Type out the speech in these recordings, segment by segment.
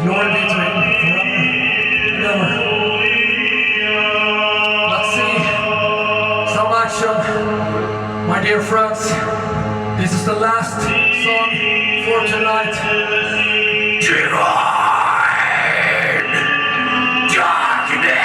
Glory be to him forever and ever. Let's see some action, my dear friends. This is the last song for tonight. Divine Darkness!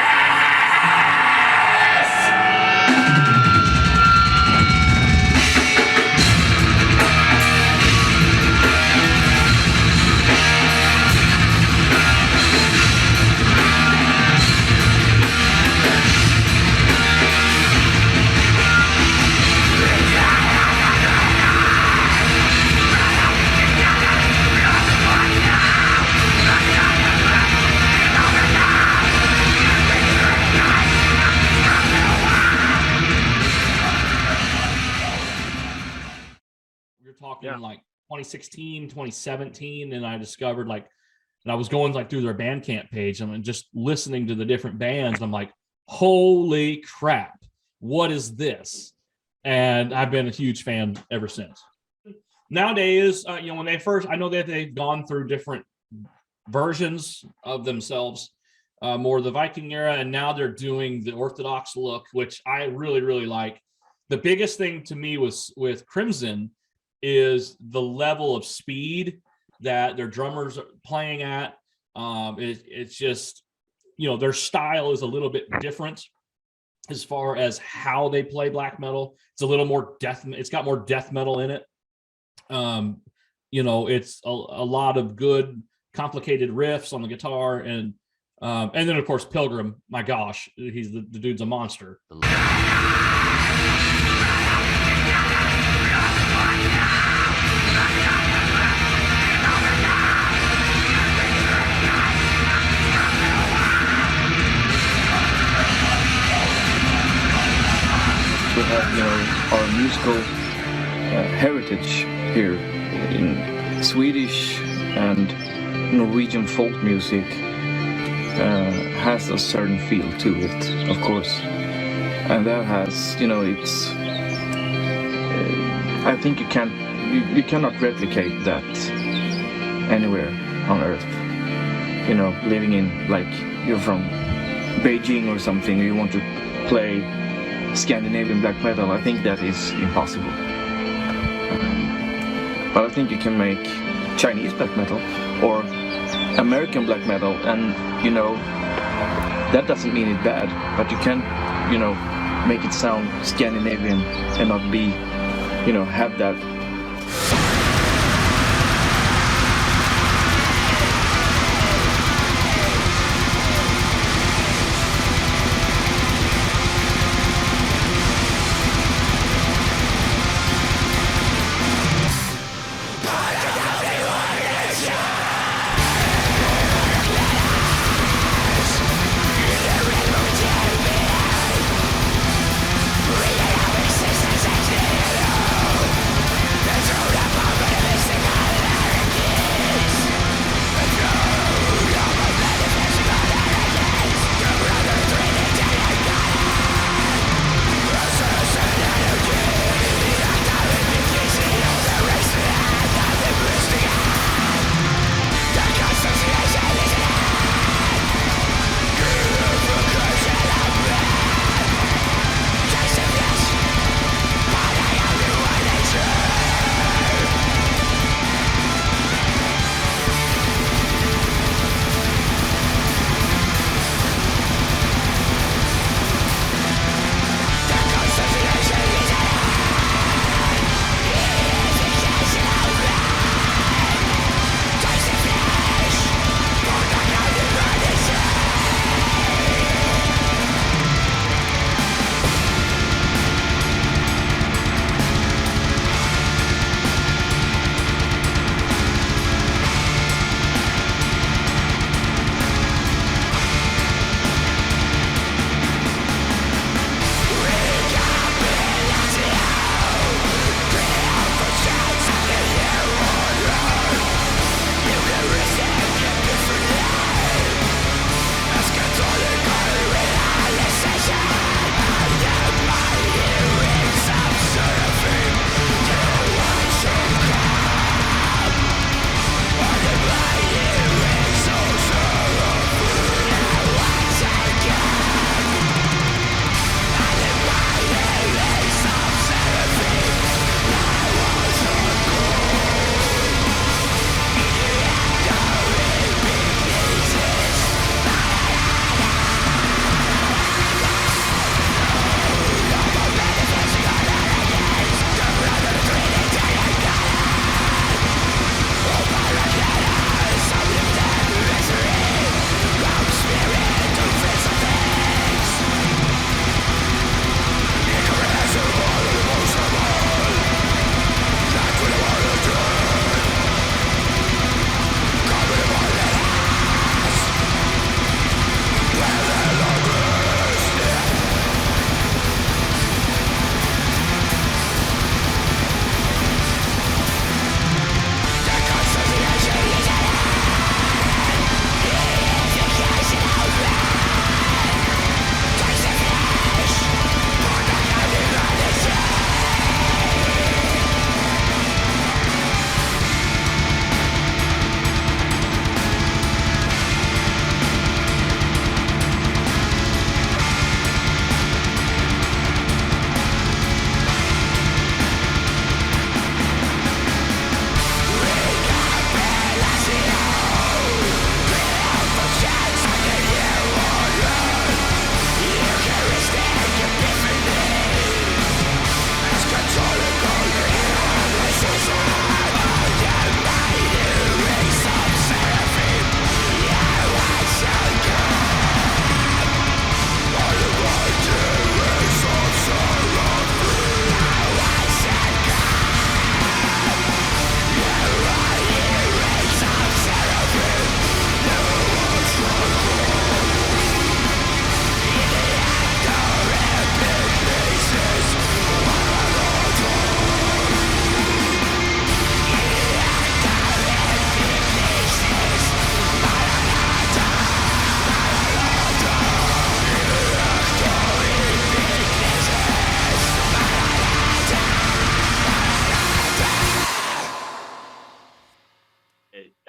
Talking like 2016, 2017, and I discovered and I was going through their Bandcamp page and just listening to the different bands. I'm like, holy crap, what is this? And I've been a huge fan ever since. Nowadays, when they first, I know that they've gone through different versions of themselves, more the Viking era, and now they're doing the Orthodox look, which I really, really like. The biggest thing to me was with Crimson is the level of speed that their drummers are playing at. It's just, their style is a little bit different as far as how they play black metal. It's a little more it's got more death metal in it. It's a lot of good complicated riffs on the guitar, and then of course Pilgrim, my gosh, he's the dude's a monster. We have, our musical heritage here in Swedish and Norwegian folk music has a certain feel to it, of course, and that has, it's. I think you cannot replicate that anywhere on Earth. Living in you're from Beijing or something, you want to play Scandinavian black metal, I think that is impossible. But I think you can make Chinese black metal or American black metal, and that doesn't mean it's bad, but you can make it sound Scandinavian and not be have that.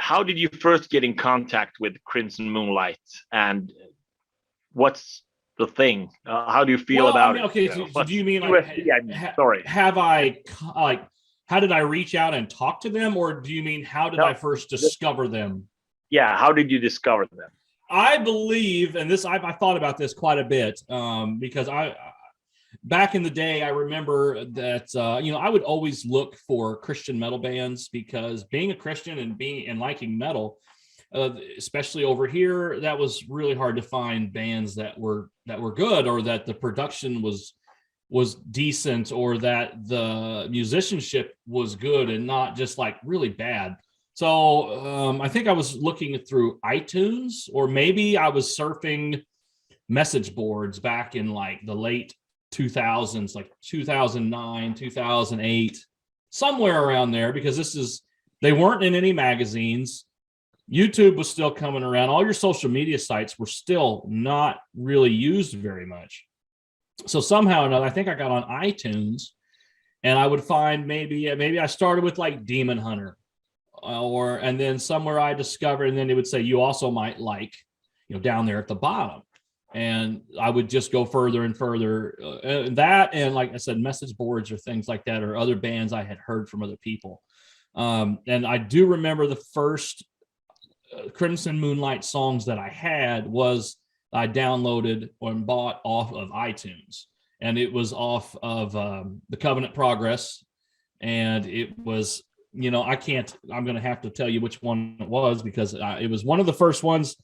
how did you first get in contact with Crimson Moonlight, and what's the thing? How do you feel about it? Okay, so do you mean like, sorry, have I like, how did I reach out and talk to them, or do you mean how did I first discover them? Yeah, how did you discover them? I believe, and this I thought about this quite a bit, because back in the day, I remember that I would always look for Christian metal bands, because being a Christian and liking metal, especially over here, that was really hard to find bands that were good, or that the production was decent, or that the musicianship was good and not just like really bad. So I think I was looking through iTunes, or maybe I was surfing message boards back in like the late 2000s, like 2009, 2008, somewhere around there, because they weren't in any magazines. YouTube was still coming around. All your social media sites were still not really used very much. So somehow or another, I think I got on iTunes, and I would find maybe I started with like Demon Hunter, and then somewhere I discovered, and then it would say you also might like, down there at the bottom. And I would just go further and further, that, and like I said, message boards or things like that, or other bands I had heard from other people. And I do remember the first Crimson Moonlight songs that I downloaded and bought off of iTunes, and it was off of the Covenant Progress, and it was, I'm going to have to tell you which one it was, because it was one of the first ones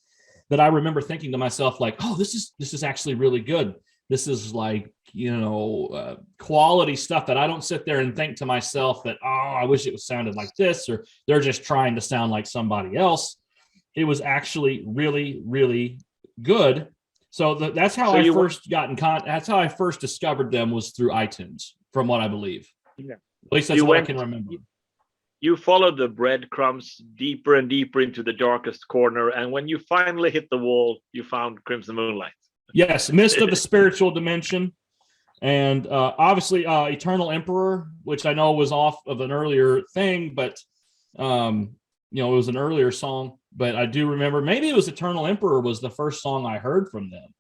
that I remember thinking to myself, like, oh, this is actually really good. This is like, quality stuff that I don't sit there and think to myself that, oh, I wish it sounded like this, or they're just trying to sound like somebody else. It was actually really, really good. So that's how I first got in contact. That's how I first discovered them, was through iTunes, from what I believe. Yeah. At least that's what I can remember. You followed the breadcrumbs deeper and deeper into the darkest corner, and when you finally hit the wall, you found Crimson Moonlight. Yes, Mist of the Spiritual Dimension, and obviously Eternal Emperor, which I know was off of an earlier thing, but it was an earlier song. But I do remember, maybe it was Eternal Emperor was the first song I heard from them.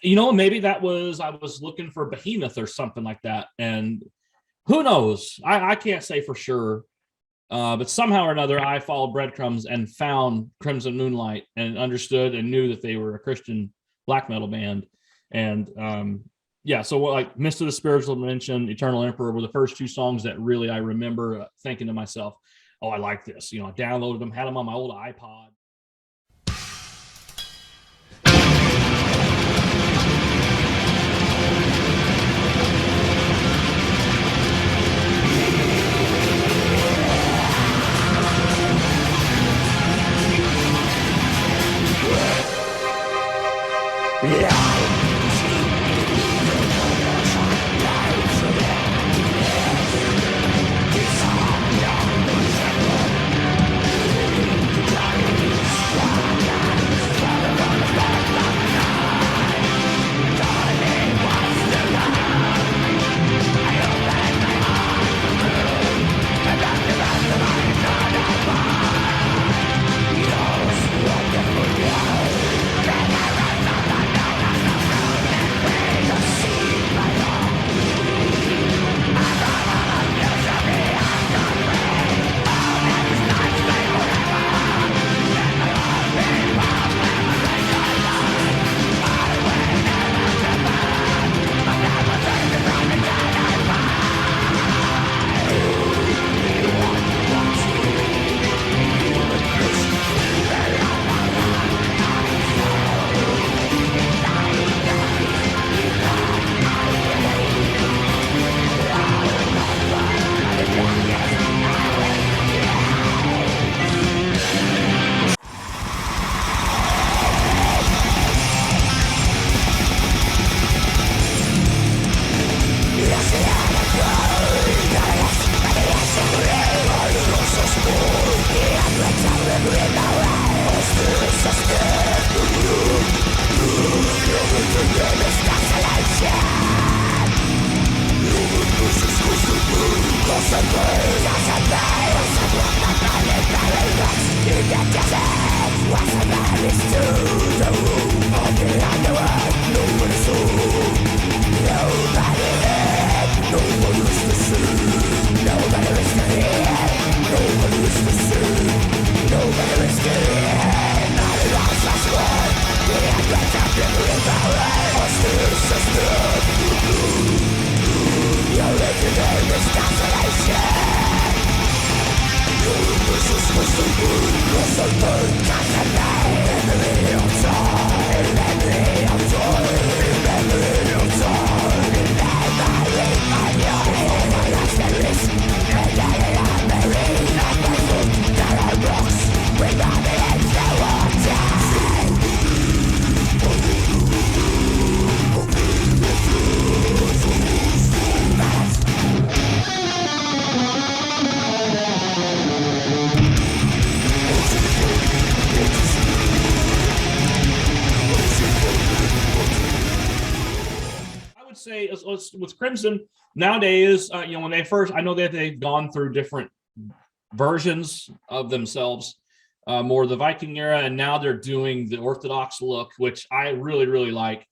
Maybe I was looking for Behemoth or something like that, and who knows? I can't say for sure. But somehow or another, I followed breadcrumbs and found Crimson Moonlight, and understood and knew that they were a Christian black metal band. And so like Mist of the Spiritual Dimension, Eternal Emperor were the first two songs that really I remember thinking to myself, oh, I like this. I downloaded them, had them on my old iPod. with Crimson nowadays, when they first, I know that they've gone through different versions of themselves, more the Viking era, and now they're doing the Orthodox look, which I really, really like.